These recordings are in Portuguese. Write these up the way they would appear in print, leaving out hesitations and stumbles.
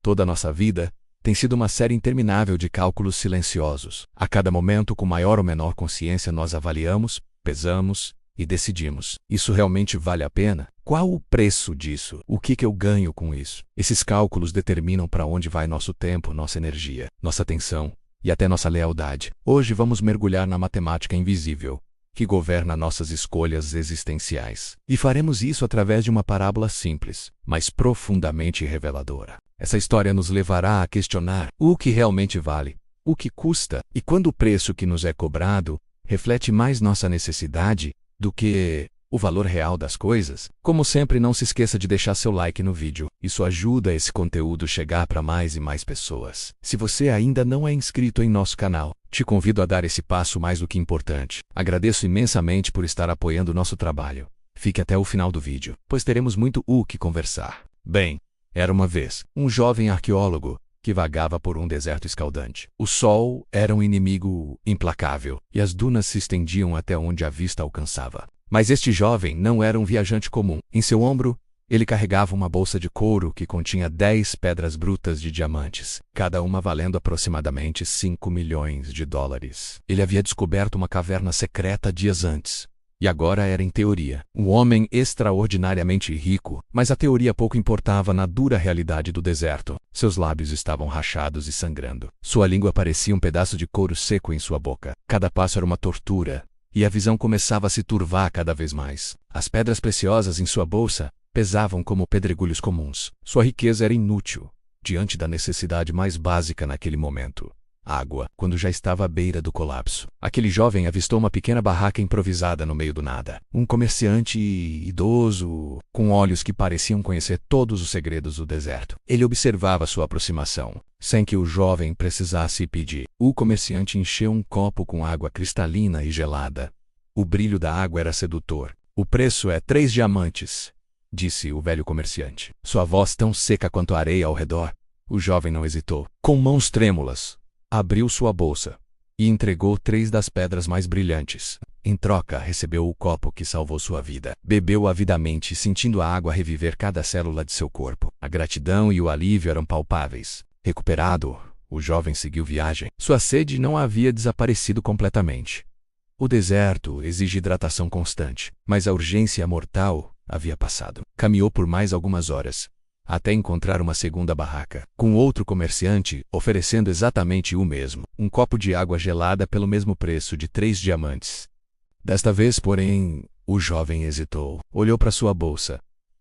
Toda a nossa vida tem sido uma série interminável de cálculos silenciosos. A cada momento, com maior ou menor consciência, nós avaliamos, pesamos e decidimos. Isso realmente vale a pena? Qual o preço disso? O que eu ganho com isso? Esses cálculos determinam para onde vai nosso tempo, nossa energia, nossa atenção e até nossa lealdade. Hoje vamos mergulhar na matemática invisível que governa nossas escolhas existenciais. E faremos isso através de uma parábola simples, mas profundamente reveladora. Essa história nos levará a questionar o que realmente vale, o que custa e quando o preço que nos é cobrado reflete mais nossa necessidade do que o valor real das coisas. Como sempre, não se esqueça de deixar seu like no vídeo. Isso ajuda esse conteúdo chegar para mais e mais pessoas. Se você ainda não é inscrito em nosso canal, te convido a dar esse passo mais do que importante. Agradeço imensamente por estar apoiando nosso trabalho. Fique até o final do vídeo, pois teremos muito o que conversar. Bem, era uma vez um jovem arqueólogo que vagava por um deserto escaldante. O sol era um inimigo implacável e as dunas se estendiam até onde a vista alcançava. Mas este jovem não era um viajante comum. Em seu ombro, ele carregava uma bolsa de couro que continha 10 pedras brutas de diamantes, cada uma valendo aproximadamente 5 milhões de dólares. Ele havia descoberto uma caverna secreta dias antes. E agora era, em teoria, um homem extraordinariamente rico, mas a teoria pouco importava na dura realidade do deserto. Seus lábios estavam rachados e sangrando. Sua língua parecia um pedaço de couro seco em sua boca. Cada passo era uma tortura, e a visão começava a se turvar cada vez mais. As pedras preciosas em sua bolsa pesavam como pedregulhos comuns. Sua riqueza era inútil, diante da necessidade mais básica naquele momento: água. Quando já estava à beira do colapso, aquele jovem avistou uma pequena barraca improvisada no meio do nada. Um comerciante idoso, com olhos que pareciam conhecer todos os segredos do deserto. Ele observava sua aproximação, sem que o jovem precisasse pedir. O comerciante encheu um copo com água cristalina e gelada. O brilho da água era sedutor. "O preço é 3 diamantes", disse o velho comerciante. Sua voz tão seca quanto a areia ao redor. O jovem não hesitou. Com mãos trêmulas, abriu sua bolsa e entregou 3 das pedras mais brilhantes. Em troca, recebeu o copo que salvou sua vida. Bebeu avidamente, sentindo a água reviver cada célula de seu corpo. A gratidão e o alívio eram palpáveis. Recuperado, o jovem seguiu viagem. Sua sede não havia desaparecido completamente. O deserto exige hidratação constante, mas a urgência mortal havia passado. Caminhou por mais algumas horas, até encontrar uma segunda barraca, com outro comerciante oferecendo exatamente o mesmo: um copo de água gelada pelo mesmo preço de 3 diamantes. Desta vez, porém, o jovem hesitou. Olhou para sua bolsa,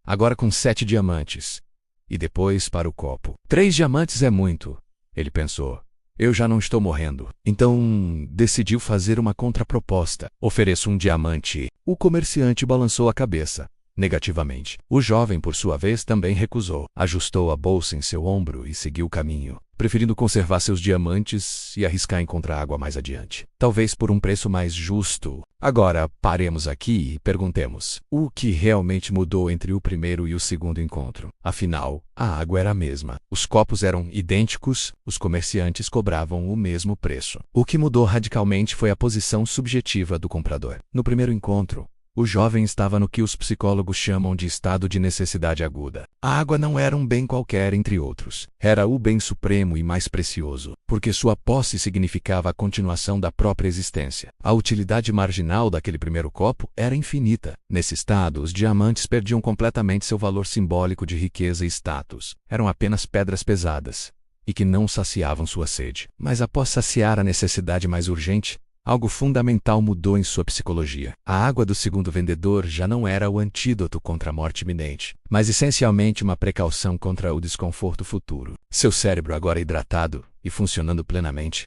agora com 7 diamantes, e depois para o copo. 3 diamantes é muito, ele pensou. Eu já não estou morrendo. Então, decidiu fazer uma contraproposta. Ofereço 1 diamante. O comerciante balançou a cabeça negativamente. O jovem, por sua vez, também recusou. Ajustou a bolsa em seu ombro e seguiu o caminho, preferindo conservar seus diamantes e arriscar encontrar água mais adiante, talvez por um preço mais justo. Agora, paremos aqui e perguntemos: o que realmente mudou entre o primeiro e o segundo encontro? Afinal, a água era a mesma. Os copos eram idênticos, os comerciantes cobravam o mesmo preço. O que mudou radicalmente foi a posição subjetiva do comprador. No primeiro encontro, o jovem estava no que os psicólogos chamam de estado de necessidade aguda. A água não era um bem qualquer entre outros. Era o bem supremo e mais precioso, porque sua posse significava a continuação da própria existência. A utilidade marginal daquele primeiro copo era infinita. Nesse estado, os diamantes perdiam completamente seu valor simbólico de riqueza e status. Eram apenas pedras pesadas, e que não saciavam sua sede. Mas após saciar a necessidade mais urgente, algo fundamental mudou em sua psicologia. A água do segundo vendedor já não era o antídoto contra a morte iminente, mas essencialmente uma precaução contra o desconforto futuro. Seu cérebro, agora hidratado e funcionando plenamente,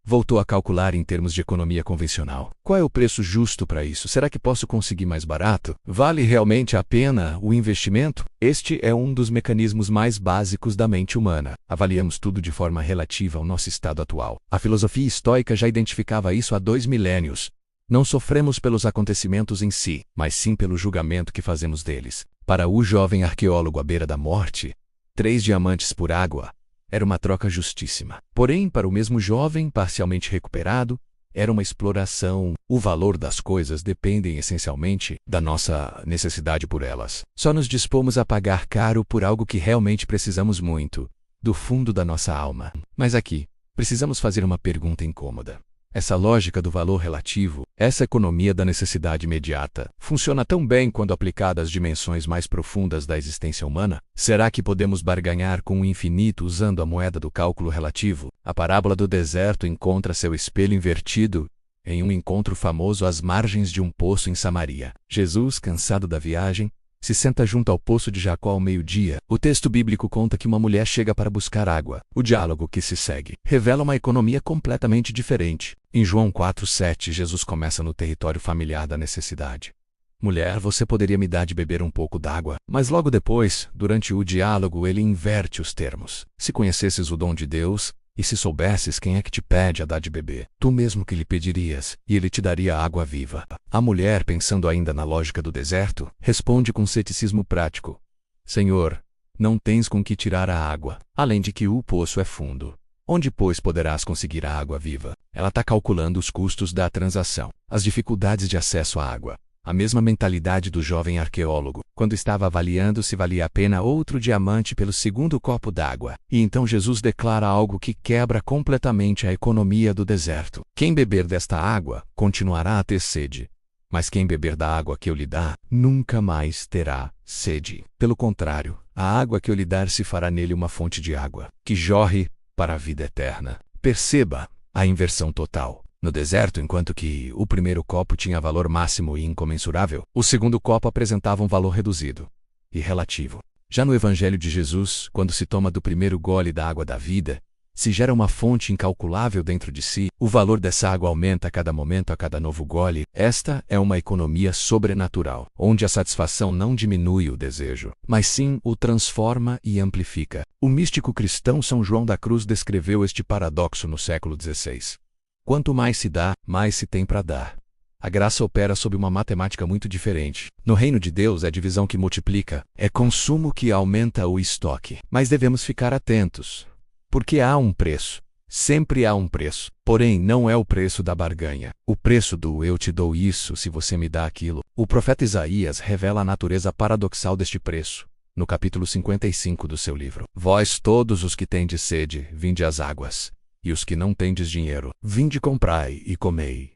voltou a calcular em termos de economia convencional. Qual é o preço justo para isso? Será que posso conseguir mais barato? Vale realmente a pena o investimento? Este é um dos mecanismos mais básicos da mente humana. Avaliamos tudo de forma relativa ao nosso estado atual. A filosofia estoica já identificava isso há 2 milênios. Não sofremos pelos acontecimentos em si, mas sim pelo julgamento que fazemos deles. Para o jovem arqueólogo à beira da morte, 3 diamantes por água era uma troca justíssima. Porém, para o mesmo jovem parcialmente recuperado, era uma exploração. O valor das coisas depende essencialmente da nossa necessidade por elas. Só nos dispomos a pagar caro por algo que realmente precisamos muito, do fundo da nossa alma. Mas aqui, precisamos fazer uma pergunta incômoda. Essa lógica do valor relativo, essa economia da necessidade imediata, funciona tão bem quando aplicada às dimensões mais profundas da existência humana? Será que podemos barganhar com o infinito usando a moeda do cálculo relativo? A parábola do deserto encontra seu espelho invertido em um encontro famoso às margens de um poço em Samaria. Jesus, cansado da viagem, se senta junto ao poço de Jacó ao meio-dia. O texto bíblico conta que uma mulher chega para buscar água. O diálogo que se segue revela uma economia completamente diferente. Em João 4:7, Jesus começa no território familiar da necessidade. Mulher, você poderia me dar de beber um pouco d'água? Mas logo depois, durante o diálogo, ele inverte os termos. Se conhecesses o dom de Deus, e se soubesses quem é que te pede a dar de beber, tu mesmo que lhe pedirias, e ele te daria água viva. A mulher, pensando ainda na lógica do deserto, responde com ceticismo prático: Senhor, não tens com que tirar a água, além de que o poço é fundo. Onde, pois, poderás conseguir a água viva? Ela está calculando os custos da transação, as dificuldades de acesso à água. A mesma mentalidade do jovem arqueólogo, quando estava avaliando se valia a pena outro diamante pelo segundo copo d'água. E então Jesus declara algo que quebra completamente a economia do deserto. Quem beber desta água, continuará a ter sede. Mas quem beber da água que eu lhe dar, nunca mais terá sede. Pelo contrário, a água que eu lhe dar se fará nele uma fonte de água, que jorre para a vida eterna. Perceba a inversão total. No deserto, enquanto que o primeiro copo tinha valor máximo e incomensurável, o segundo copo apresentava um valor reduzido e relativo. Já no Evangelho de Jesus, quando se toma do primeiro gole da água da vida, se gera uma fonte incalculável dentro de si, o valor dessa água aumenta a cada momento, a cada novo gole. Esta é uma economia sobrenatural, onde a satisfação não diminui o desejo, mas sim o transforma e amplifica. O místico cristão São João da Cruz descreveu este paradoxo no século XVI. Quanto mais se dá, mais se tem para dar. A graça opera sob uma matemática muito diferente. No reino de Deus é divisão que multiplica, é consumo que aumenta o estoque. Mas devemos ficar atentos, porque há um preço. Sempre há um preço. Porém, não é o preço da barganha. O preço do eu te dou isso se você me dá aquilo. O profeta Isaías revela a natureza paradoxal deste preço, no capítulo 55 do seu livro. Vós todos os que tendes sede, vinde às águas. E os que não tendes dinheiro, vinde comprai e comei.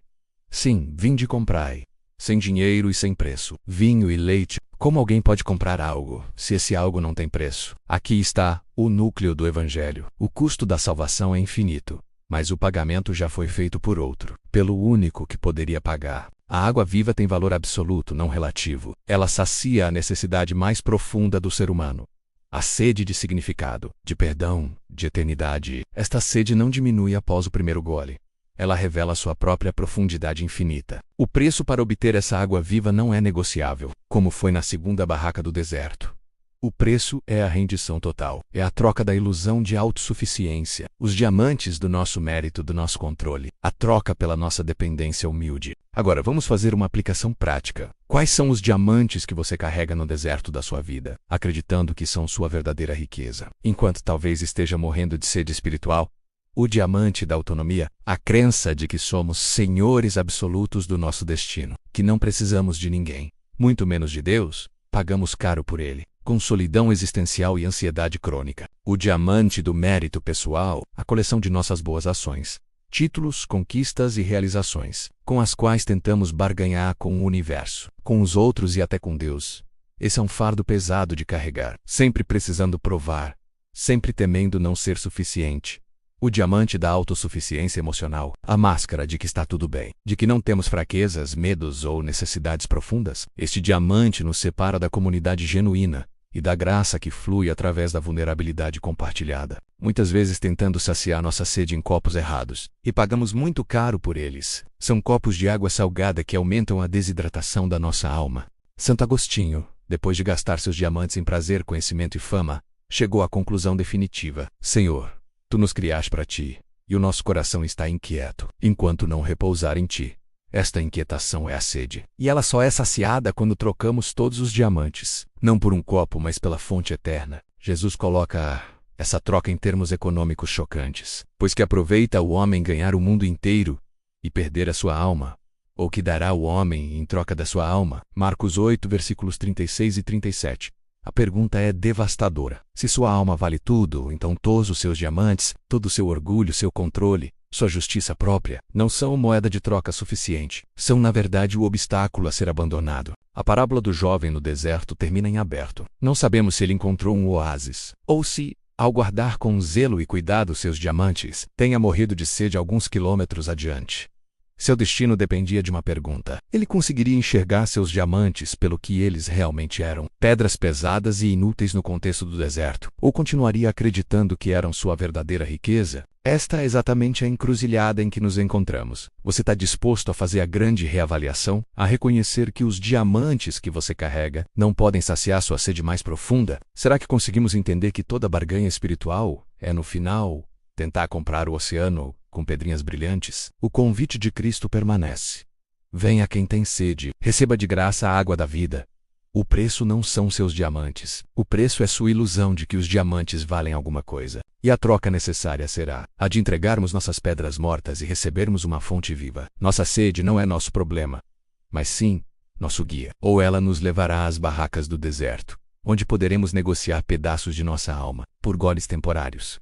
Sim, vinde comprai. Sem dinheiro e sem preço. Vinho e leite. Como alguém pode comprar algo, se esse algo não tem preço? Aqui está o núcleo do Evangelho. O custo da salvação é infinito, mas o pagamento já foi feito por outro, pelo único que poderia pagar. A água viva tem valor absoluto, não relativo. Ela sacia a necessidade mais profunda do ser humano. A sede de significado, de perdão, de eternidade. Esta sede não diminui após o primeiro gole. Ela revela sua própria profundidade infinita. O preço para obter essa água viva não é negociável, como foi na segunda barraca do deserto. O preço é a rendição total. É a troca da ilusão de autossuficiência, os diamantes do nosso mérito, do nosso controle. A troca pela nossa dependência humilde. Agora, vamos fazer uma aplicação prática. Quais são os diamantes que você carrega no deserto da sua vida, acreditando que são sua verdadeira riqueza? Enquanto talvez esteja morrendo de sede espiritual, o diamante da autonomia, a crença de que somos senhores absolutos do nosso destino, que não precisamos de ninguém, muito menos de Deus, pagamos caro por ele, com solidão existencial e ansiedade crônica. O diamante do mérito pessoal, a coleção de nossas boas ações, títulos, conquistas e realizações, com as quais tentamos barganhar com o universo, com os outros e até com Deus. Esse é um fardo pesado de carregar, sempre precisando provar, sempre temendo não ser suficiente. O diamante da autossuficiência emocional, a máscara de que está tudo bem, de que não temos fraquezas, medos ou necessidades profundas. Este diamante nos separa da comunidade genuína e da graça que flui através da vulnerabilidade compartilhada, muitas vezes tentando saciar nossa sede em copos errados, e pagamos muito caro por eles. São copos de água salgada que aumentam a desidratação da nossa alma. Santo Agostinho, depois de gastar seus diamantes em prazer, conhecimento e fama, chegou à conclusão definitiva: Senhor, Tu nos criaste para Ti, e o nosso coração está inquieto, enquanto não repousar em Ti. Esta inquietação é a sede, e ela só é saciada quando trocamos todos os diamantes, não por um copo, mas pela fonte eterna. Jesus coloca essa troca em termos econômicos chocantes, pois que aproveita o homem ganhar o mundo inteiro e perder a sua alma, ou que dará o homem em troca da sua alma. Marcos 8, versículos 36 e 37. A pergunta é devastadora. Se sua alma vale tudo, então todos os seus diamantes, todo o seu orgulho, seu controle, sua justiça própria, não são moeda de troca suficiente. São, na verdade, o obstáculo a ser abandonado. A parábola do jovem no deserto termina em aberto. Não sabemos se ele encontrou um oásis, ou se, ao guardar com zelo e cuidado seus diamantes, tenha morrido de sede alguns quilômetros adiante. Seu destino dependia de uma pergunta. Ele conseguiria enxergar seus diamantes pelo que eles realmente eram, pedras pesadas e inúteis no contexto do deserto, ou continuaria acreditando que eram sua verdadeira riqueza? Esta é exatamente a encruzilhada em que nos encontramos. Você está disposto a fazer a grande reavaliação? A reconhecer que os diamantes que você carrega não podem saciar sua sede mais profunda? Será que conseguimos entender que toda barganha espiritual é, no final, tentar comprar o oceano com pedrinhas brilhantes? O convite de Cristo permanece. Venha quem tem sede, receba de graça a água da vida. O preço não são seus diamantes. O preço é sua ilusão de que os diamantes valem alguma coisa. E a troca necessária será a de entregarmos nossas pedras mortas e recebermos uma fonte viva. Nossa sede não é nosso problema, mas sim nosso guia. Ou ela nos levará às barracas do deserto, onde poderemos negociar pedaços de nossa alma por goles temporários.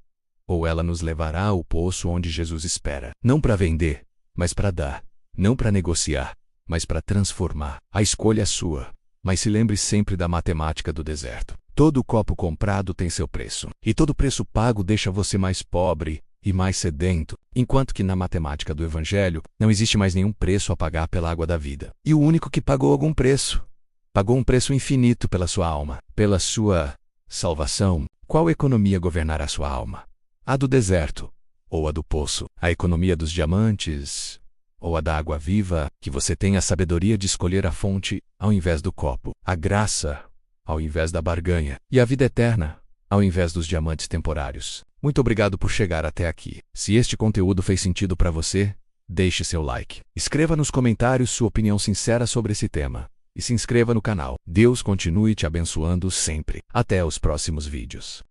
Ou ela nos levará ao poço onde Jesus espera. Não para vender, mas para dar. Não para negociar, mas para transformar. A escolha é sua. Mas se lembre sempre da matemática do deserto. Todo copo comprado tem seu preço. E todo preço pago deixa você mais pobre e mais sedento. Enquanto que na matemática do Evangelho não existe mais nenhum preço a pagar pela água da vida. E o único que pagou algum preço, pagou um preço infinito pela sua alma, pela sua salvação. Qual economia governará sua alma? A do deserto ou a do poço? A economia dos diamantes ou a da água viva? Que você tenha a sabedoria de escolher a fonte ao invés do copo, a graça ao invés da barganha e a vida eterna ao invés dos diamantes temporários. Muito obrigado por chegar até aqui. Se este conteúdo fez sentido para você, deixe seu like. Escreva nos comentários sua opinião sincera sobre esse tema e se inscreva no canal. Deus continue te abençoando sempre. Até os próximos vídeos.